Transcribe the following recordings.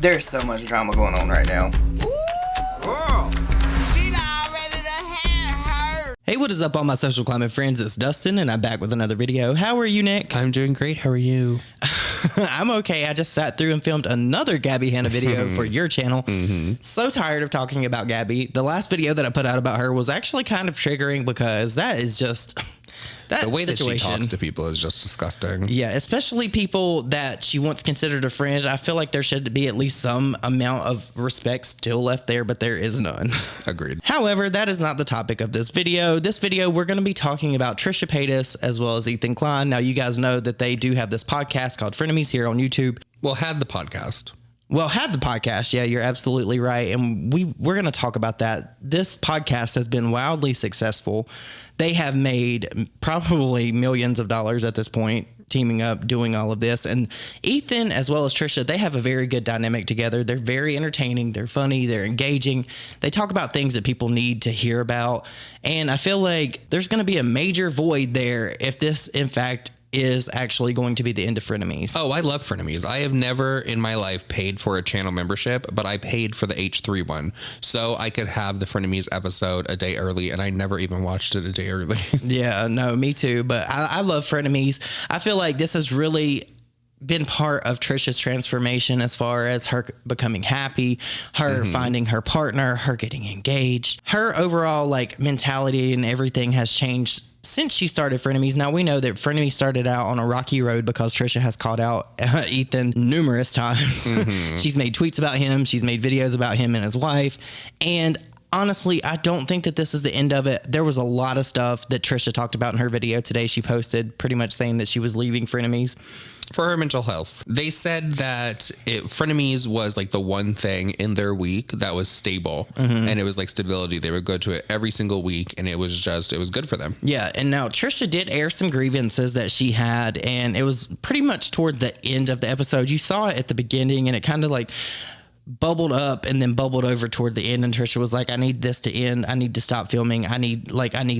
There's so much drama going on right now. Girl, she not ready to have her. Hey, what is up, all my social climate friends? It's Dustin, and I'm back with another video. How are you, Nick? I'm doing great. How are you? I'm okay. I just sat through and filmed another Gabby Hanna video for your channel. So tired of talking about Gabby. The last video that I put out about her was actually kind of triggering because that is just... That the way situation, that she talks to people is just disgusting. Yeah, especially people that she once considered a friend. I feel like there should be at least some amount of respect still left there, but there is none. Agreed. However, that is not the topic of this video. This video, we're going to be talking about Trisha Paytas as well as Ethan Klein. Now, you guys know that they do have this podcast called Frenemies here on YouTube. Well, had the podcast. Yeah, you're absolutely right. And we're going to talk about that. This podcast has been wildly successful. They have made probably millions of dollars at this point, teaming up, doing all of this. And Ethan, as well as Trisha, they have a very good dynamic together. They're very entertaining. They're funny. They're engaging. They talk about things that people need to hear about. And I feel like there's going to be a major void there if this, in fact, is actually going to be the end of Frenemies. Oh, I love Frenemies. I have never in my life paid for a channel membership, but I paid for the H3 one. So I could have the Frenemies episode a day early, and I never even watched it a day early. Yeah, no, me too. But I love Frenemies. I feel like this has really been part of Trisha's transformation as far as her becoming happy, her finding her partner, her getting engaged. Her overall like mentality and everything has changed since she started Frenemies. Now, we know that Frenemies started out on a rocky road because Trisha has called out Ethan numerous times. She's made tweets about him. She's made videos about him and his wife. And honestly, I don't think that this is the end of it. There was a lot of stuff that Trisha talked about in her video today. She posted pretty much saying that she was leaving Frenemies for her mental health. They said that Frenemies was like the one thing in their week that was stable, and it was like stability. They would go to it every single week, and it was good for them. Yeah, and now Trisha did air some grievances that she had, and it was pretty much toward the end of the episode. You saw it at the beginning, and it kind of like bubbled up and then bubbled over toward the end, and Trisha was like, I need this to end. I need to stop filming. I need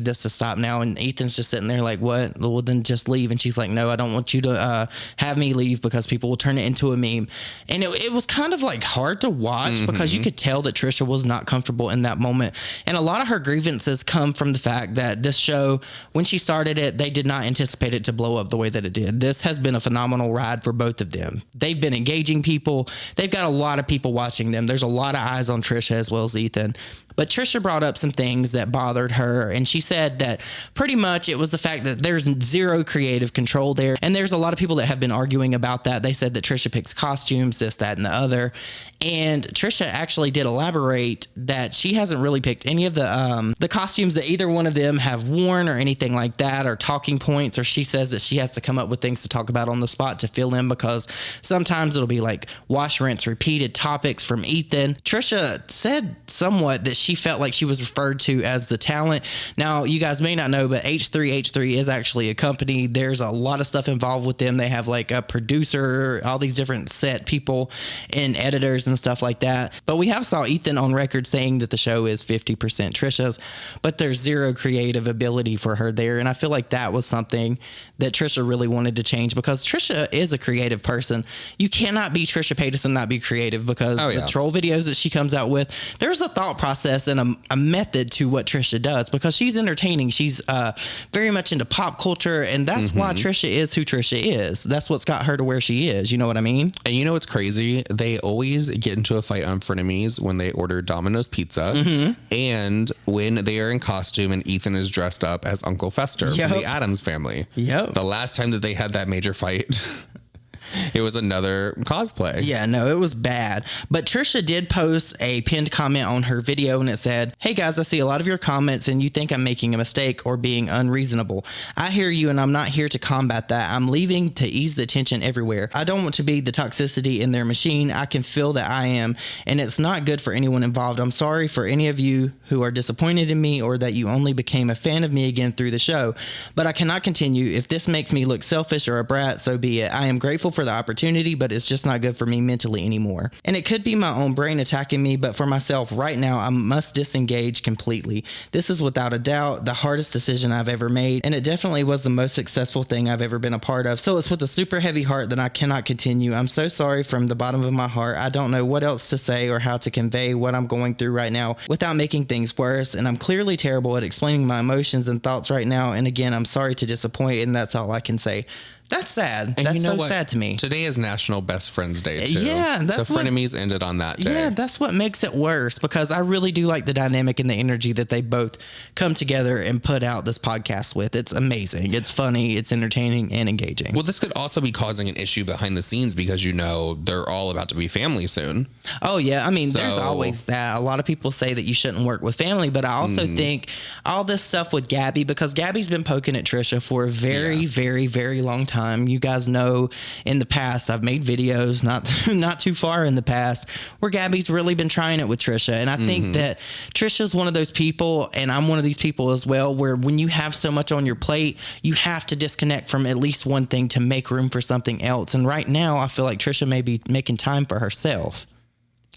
this to stop now. And Ethan's just sitting there like, what? Well, then just leave. And she's like, no, I don't want you to have me leave because people will turn it into a meme. And it was kind of like hard to watch because you could tell that Trisha was not comfortable in that moment. And a lot of her grievances come from the fact that this show, when she started it, they did not anticipate it to blow up the way that it did. This has been a phenomenal ride for both of them. They've been engaging people. They've got a lot of people watching them. There's a lot of eyes on Trisha as well as Ethan. But Trisha brought up some things that bothered her, and she said that pretty much it was the fact that there's zero creative control there. And there's a lot of people that have been arguing about that. They said that Trisha picks costumes, this, that, and the other. And Trisha actually did elaborate that she hasn't really picked any of the costumes that either one of them have worn or anything like that, or talking points, or she says that she has to come up with things to talk about on the spot to fill in because sometimes it'll be like wash, rinse, repeated topics from Ethan. Trisha said somewhat that she felt like she was referred to as the talent. Now, you guys may not know, but H3 is actually a company. There's a lot of stuff involved with them. They have like a producer, all these different set people and editors and stuff like that. But we have saw Ethan on record saying that the show is 50% Trisha's, but there's zero creative ability for her there. And I feel like that was something that Trisha really wanted to change because Trisha is a creative person. You cannot be Trisha Paytas and not be creative because the troll videos that she comes out with, there's a thought process and a method to what Trisha does because she's entertaining. She's very much into pop culture, and that's why Trisha is who Trisha is. That's what's got her to where she is. You know what I mean? And you know what's crazy? They always get into a fight on Frenemies when they order Domino's pizza and when they are in costume and Ethan is dressed up as Uncle Fester from the Addams Family. The last time that they had that major fight, it was another cosplay. Yeah, no, it was bad. But Trisha did post a pinned comment on her video, and it said, hey guys, I see a lot of your comments and you think I'm making a mistake or being unreasonable. I hear you and I'm not here to combat that. I'm leaving to ease the tension everywhere. I don't want to be the toxicity in their machine. I can feel that I am, and it's not good for anyone involved. I'm sorry for any of you who are disappointed in me or that you only became a fan of me again through the show. But I cannot continue. If this makes me look selfish or a brat, so be it. I am grateful for the the opportunity, but it's just not good for me mentally anymore. And it could be my own brain attacking me, but for myself right now, I must disengage completely. This is without a doubt the hardest decision I've ever made, and it definitely was the most successful thing I've ever been a part of. So it's with a super heavy heart that I cannot continue. I'm so sorry from the bottom of my heart. I don't know what else to say or how to convey what I'm going through right now without making things worse, and I'm clearly terrible at explaining my emotions and thoughts right now. And again, I'm sorry to disappoint, and that's all I can say. That's sad. And that's you know so sad to me. Today is National Best Friends Day, too. Yeah, that's so frenemies ended on that day. Yeah, that's what makes it worse, because I really do like the dynamic and the energy that they both come together and put out this podcast with. It's amazing. It's funny. It's entertaining and engaging. Well, this could also be causing an issue behind the scenes because, they're all about to be family soon. Oh, yeah. I mean, there's always that. A lot of people say that you shouldn't work with family, but I also think all this stuff with Gabby, because Gabby's been poking at Trisha for a very, very, very long time. You guys know in the past, I've made videos not too far in the past where Gabby's really been trying it with Trisha. And I think that Trisha's one of those people, and I'm one of these people as well, where when you have so much on your plate, you have to disconnect from at least one thing to make room for something else. And right now, I feel like Trisha may be making time for herself.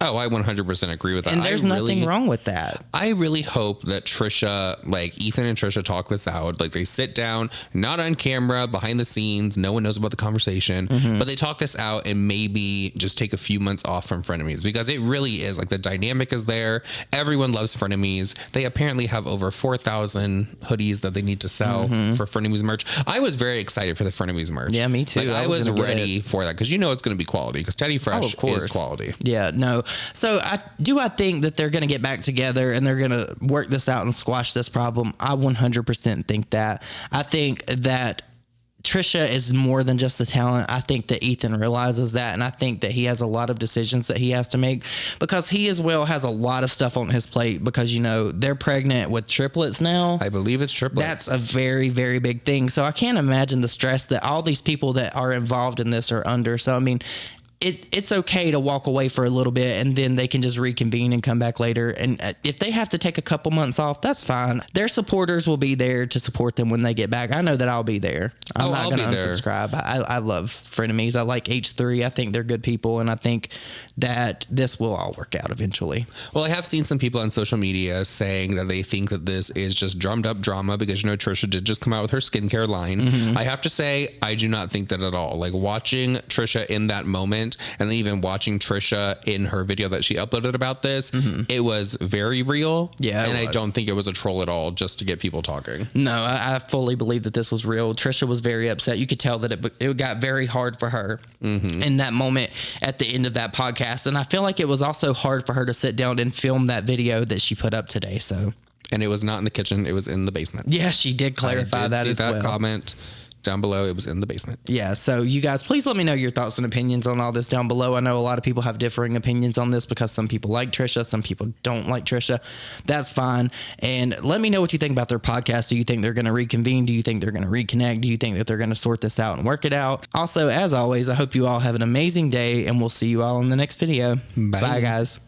Oh, I 100% agree with that. And there's nothing wrong with that. I really hope that Trisha, Ethan and Trisha talk this out. They sit down, not on camera, behind the scenes. No one knows about the conversation, but they talk this out and maybe just take a few months off from frenemies, because it really is the dynamic is there. Everyone loves frenemies. They apparently have over 4,000 hoodies that they need to sell for frenemies merch. I was very excited for the frenemies merch. Yeah, me too. I was ready for that, because it's going to be quality, because Teddy Fresh is quality. Yeah, no. So I think that they're going to get back together and they're going to work this out and squash this problem. I 100% think that. I think that Trisha is more than just the talent. I think that Ethan realizes that, and I think that he has a lot of decisions that he has to make, because he as well has a lot of stuff on his plate, because they're pregnant with triplets now. I believe it's triplets. That's a very, very big thing. So I can't imagine the stress that all these people that are involved in this are under. So I mean, it's okay to walk away for a little bit, and then they can just reconvene and come back later. And if they have to take a couple months off, that's fine. Their supporters will be there to support them when they get back. I know that I'll be there. I'm not going to unsubscribe. I love frenemies. I like H3. I think they're good people, and I think that this will all work out eventually. Well, I have seen some people on social media saying that they think that this is just drummed up drama, because Trisha did just come out with her skincare line. I have to say, I do not think that at all. Watching Trisha in that moment, and then even watching Trisha in her video that she uploaded about this, it was very real. Yeah, and I don't think it was a troll at all, just to get people talking. No, I fully believe that this was real. Trisha was very upset. You could tell that it got very hard for her in that moment at the end of that podcast. And I feel like it was also hard for her to sit down and film that video that she put up today. And it was not in the kitchen. It was in the basement. Yeah, she did clarify that as well. Comment down below. It was in the basement. Yeah. So you guys, please let me know your thoughts and opinions on all this down below. I know a lot of people have differing opinions on this, because some people like Trisha, some people don't like Trisha. That's fine. And let me know what you think about their podcast. Do you think they're going to reconvene? Do you think they're going to reconnect? Do you think that they're going to sort this out and work it out? Also, as always, I hope you all have an amazing day, and we'll see you all in the next video. Bye guys.